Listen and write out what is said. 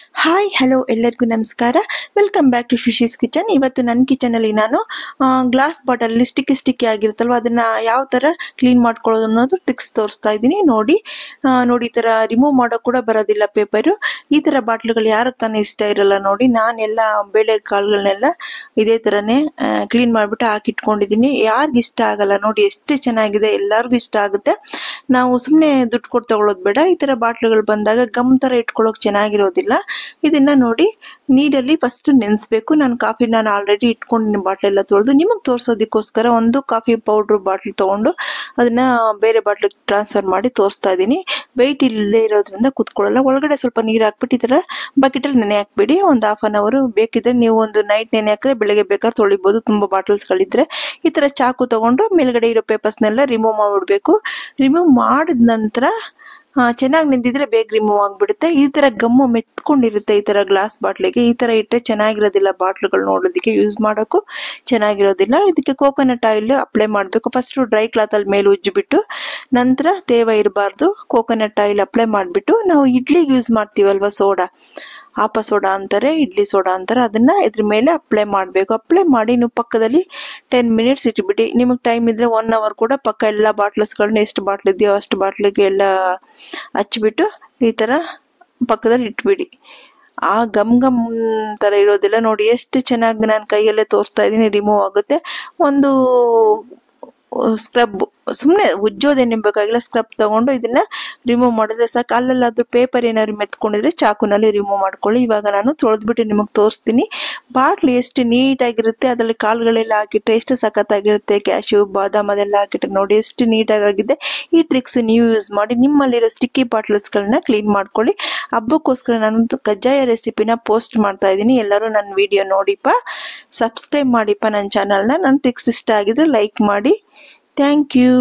Hi hello ಎಲ್ಲರಿಗೂ ನಮಸ್ಕಾರ. Welcome back to fishies kitchen. ಇವತ್ತು ನನ್ನ ಕಿಚನಲ್ಲಿ ನಾನು ಗ್ಲಾಸ್ ಬಾಟಲ್ ಸ್ಟಿಕ್ಕಿ ಆಗಿರುತ್ತಲ್ವ, ಅದನ್ನ ಯಾವ ಥರ ಕ್ಲೀನ್ ಮಾಡ್ಕೊಳ್ಳೋದು ಅನ್ನೋದು ಟ್ರಿಕ್ಸ್ ತೋರಿಸ್ತಾ ಇದ್ದೀನಿ. ನೋಡಿ ಈ ಥರ ರಿಮೂವ್ ಮಾಡೋಕೆ ಕೂಡ ಬರೋದಿಲ್ಲ ಪೇಪರು. ಈ ಥರ ಬಾಟ್ಲುಗಳು ಯಾರಿಗೆ ತಾನೇ ಇಷ್ಟ ಇರಲ್ಲ ನೋಡಿ. ನಾನೆಲ್ಲ ಬೇಳೆ ಕಾಳುಗಳನ್ನೆಲ್ಲ ಇದೇ ಥರನೇ ಕ್ಲೀನ್ ಮಾಡಿಬಿಟ್ಟು ಹಾಕಿಟ್ಕೊಂಡಿದ್ದೀನಿ. ಯಾರಿಗೂ ಇಷ್ಟ ಆಗಲ್ಲ ನೋಡಿ, ಎಷ್ಟು ಚೆನ್ನಾಗಿದೆ, ಎಲ್ಲರಿಗೂ ಇಷ್ಟ ಆಗುತ್ತೆ. ನಾವು ಸುಮ್ಮನೆ ದುಡ್ಡು ಕೊಟ್ಟು ತಗೊಳ್ಳೋದು ಬೇಡ. ಈ ಥರ ಬಾಟ್ಲುಗಳು ಬಂದಾಗ ಗಮ್ ಥರ ಇಟ್ಕೊಳ್ಳೋಕೆ ಚೆನ್ನಾಗಿರೋದಿಲ್ಲ. ಇದನ್ನ ನೋಡಿ ನೀರಲ್ಲಿ ಫಸ್ಟ್ ನೆನೆಸ್ಬೇಕು. ನಾನು ಆಲ್ರೆಡಿ ಇಟ್ಕೊಂಡಿನಿ, ಬಾಟ್ಲ್ ಎಲ್ಲ ತೊಳೆದು ನಿಮಗೆ ತೋರಿಸೋದಕ್ಕೋಸ್ಕರ ಒಂದು ಕಾಫಿ ಪೌಡ್ರ್ ಬಾಟ್ಲ್ ತಗೊಂಡು ಅದನ್ನ ಬೇರೆ ಬಾಟ್ಲಿಗೆ ಟ್ರಾನ್ಸ್ಫರ್ ಮಾಡಿ ತೋರಿಸ್ತಾ ಇದ್ದೀನಿ. ವೆಯ್ಟ್ ಇಲ್ಲದೆ ಇರೋದ್ರಿಂದ ಕುತ್ಕೊಳ್ಳಲ್ಲ. ಒಳಗಡೆ ಸ್ವಲ್ಪ ನೀರು ಹಾಕ್ಬಿಟ್ಟು ಈ ಥರ ಬಕೆಟಲ್ಲಿ ನೆನೆ ಹಾಕ್ಬಿಡಿ. ಒಂದು ಹಾಫ್ ಅನ್ ಅವರ್ ಬೇಕಿದ್ರೆ ನೀವು ಒಂದು ನೈಟ್ ನೆನೆ ಹಾಕಿದ್ರೆ ಬೆಳಗ್ಗೆ ಬೇಕಾದ್ರೆ ತೊಳಿಬೋದು, ತುಂಬ ಬಾಟಲ್ಸ್ಗಳಿದ್ರೆ. ಈ ಥರ ಚಾಕು ತಗೊಂಡು ಮೇಲ್ಗಡೆ ಇರೋ ಪೇಪರ್ಸ್ನೆಲ್ಲ ರಿಮೂವ್ ಮಾಡಿಬಿಡ್ಬೇಕು. ರಿಮೂವ್ ಮಾಡಿದ ನಂತರ ಚೆನ್ನಾಗಿ ನಿಂತಿದ್ರೆ ಬೇಗ ರಿಮೂವ್ ಆಗಿಬಿಡುತ್ತೆ. ಈ ಥರ ಗಮ್ಮು ಮೆತ್ಕೊಂಡಿರುತ್ತೆ ಈ ಥರ ಗ್ಲಾಸ್ ಬಾಟ್ಲಿಗೆ. ಈ ಥರ ಇಟ್ಟರೆ ಚೆನ್ನಾಗಿರೋದಿಲ್ಲ, ಬಾಟ್ಲುಗಳು ನೋಡೋದಕ್ಕೆ ಯೂಸ್ ಮಾಡೋಕ್ಕೂ ಚೆನ್ನಾಗಿರೋದಿಲ್ಲ. ಇದಕ್ಕೆ ಕೋಕೋನಟ್ ಆಯಿಲ್ ಅಪ್ಲೈ ಮಾಡಬೇಕು. ಫಸ್ಟು ಡ್ರೈ ಕ್ಲಾತಲ್ಲಿ ಮೇಲೆ ಉಜ್ಜಿಬಿಟ್ಟು ನಂತರ ತೇವ ಇರಬಾರ್ದು. ಕೋಕೋನಟ್ ಆಯಿಲ್ ಅಪ್ಲೈ ಮಾಡಿಬಿಟ್ಟು ನಾವು ಇಡ್ಲಿಗೆ ಯೂಸ್ ಮಾಡ್ತೀವಲ್ವ ಸೋಡಾ, ಆಪ ಸೋಡಾ ಅಂತಾರೆ, ಇಡ್ಲಿ ಸೋಡಾ ಅಂತಾರೆ, ಅದನ್ನ ಇದ್ರ ಮೇಲೆ ಅಪ್ಲೈ ಮಾಡಬೇಕು. ಅಪ್ಲೈ ಮಾಡಿ ನೀವು ಪಕ್ಕದಲ್ಲಿ 10 ಮಿನಿಟ್ಸ್ ಇಟ್ಬಿಡಿ. ನಿಮಗೆ ಟೈಮ್ ಇದ್ರೆ 1 ಅವರ್ ಕೂಡ ಪಕ್ಕ ಎಲ್ಲ ಬಾಟ್ಲ್ಸ್ಗಳನ್ನ ಎಷ್ಟು ಬಾಟ್ಲ್ ಇದೆಯೋ ಅಷ್ಟು ಬಾಟ್ಲಿಗೆ ಎಲ್ಲ ಹಚ್ಬಿಟ್ಟು ಈ ಥರ ಪಕ್ಕದಲ್ಲಿ ಇಟ್ಬಿಡಿ. ಆ ಗಮ್ ಥರ ಇರೋದಿಲ್ಲ ನೋಡಿ, ಎಷ್ಟು ಚೆನ್ನಾಗಿ ನಾನು ಕೈಯಲ್ಲೇ ತೋರಿಸ್ತಾ ಇದ್ದೀನಿ, ರಿಮೂವ್ ಆಗುತ್ತೆ. ಒಂದು ಸ್ಕ್ರಬ್, ಸುಮ್ಮನೆ ಉಜ್ಜೋದೇನು ಬೇಕಾಗಿಲ್ಲ, ಸ್ಕ್ರಬ್ ತಗೊಂಡು ಇದನ್ನ ರಿಮೂವ್ ಮಾಡಿದ್ರೆ ಸಾಕು. ಅಲ್ಲೆಲ್ಲಾದ್ರೂ ಪೇಪರ್ ಏನಾದ್ರು ಮೆತ್ಕೊಂಡಿದ್ರೆ ಚಾಕುನಲ್ಲಿ ರಿಮೂವ್ ಮಾಡ್ಕೊಳ್ಳಿ. ಇವಾಗ ನಾನು ತೊಳೆದ್ಬಿಟ್ಟು ನಿಮಗೆ ತೋರಿಸ್ತೀನಿ. ಬಾಟ್ಲಿ ಎಷ್ಟು ನೀಟಾಗಿರುತ್ತೆ, ಅದರಲ್ಲಿ ಕಾಳುಗಳೆಲ್ಲ ಹಾಕಿಟ್ರೆ ಎಷ್ಟು ಸಖತ್ತಾಗಿರುತ್ತೆ. ಕ್ಯಾಶ್ಯೂ, ಬಾದಾಮ್ ಅದೆಲ್ಲ ಹಾಕಿಟ್ರೆ ನೋಡಿ ಎಷ್ಟು ನೀಟಾಗಿದೆ. ಈ ಟ್ರಿಕ್ಸ್ ನೀವು ಯೂಸ್ ಮಾಡಿ ನಿಮ್ಮಲ್ಲಿರೋ ಸ್ಟಿಕ್ಕಿ ಬಾಟ್ಲ್ಸ್ಗಳನ್ನ ಕ್ಲೀನ್ ಮಾಡ್ಕೊಳ್ಳಿ. ಹಬ್ಬಕ್ಕೋಸ್ಕರ ನಾನು ಕಜ್ಜಾಯ ರೆಸಿಪಿನ ಪೋಸ್ಟ್ ಮಾಡ್ತಾ ಇದ್ದೀನಿ. ಎಲ್ಲರೂ ನನ್ನ ವಿಡಿಯೋ ನೋಡಿಪ್ಪ, ಸಬ್ಸ್ಕ್ರೈಬ್ ಮಾಡಿಪ್ಪ ನನ್ನ ಚಾನಲ್ನ. ನನ್ನ ಟ್ರಿಕ್ಸ್ ಇಷ್ಟ ಆಗಿದ್ರೆ ಲೈಕ್ ಮಾಡಿ. Thank you.